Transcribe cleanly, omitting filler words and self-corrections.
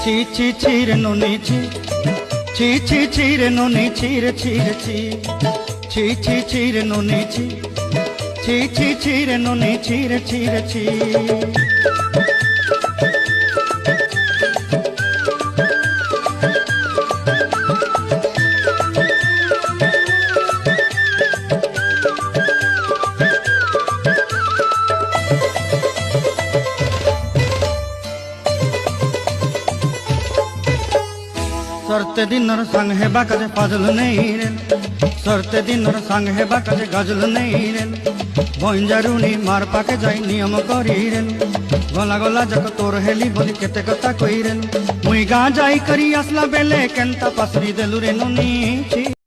ছি ছি ছি রে নুনি ছি ছি ছি ছি রে নুনি ছি রে ছি রে ছি ছি ছি ছি রে নুনি ছি ছি ছি ছি রে নুনি ছি রে ছি রে ছি सरते दिनर संग है बाकाजे फाजल नहीं रेल सरते दिनर संग है बाकाजे गजल नहीं रेल बंजारुनी मार पाके जाई नियम करी रेल गला गला जक तोर हेली बोली केते कथा कई रेल मुई गा जाई करी असला बेले केंता पासरी देलु रे नुनी छि।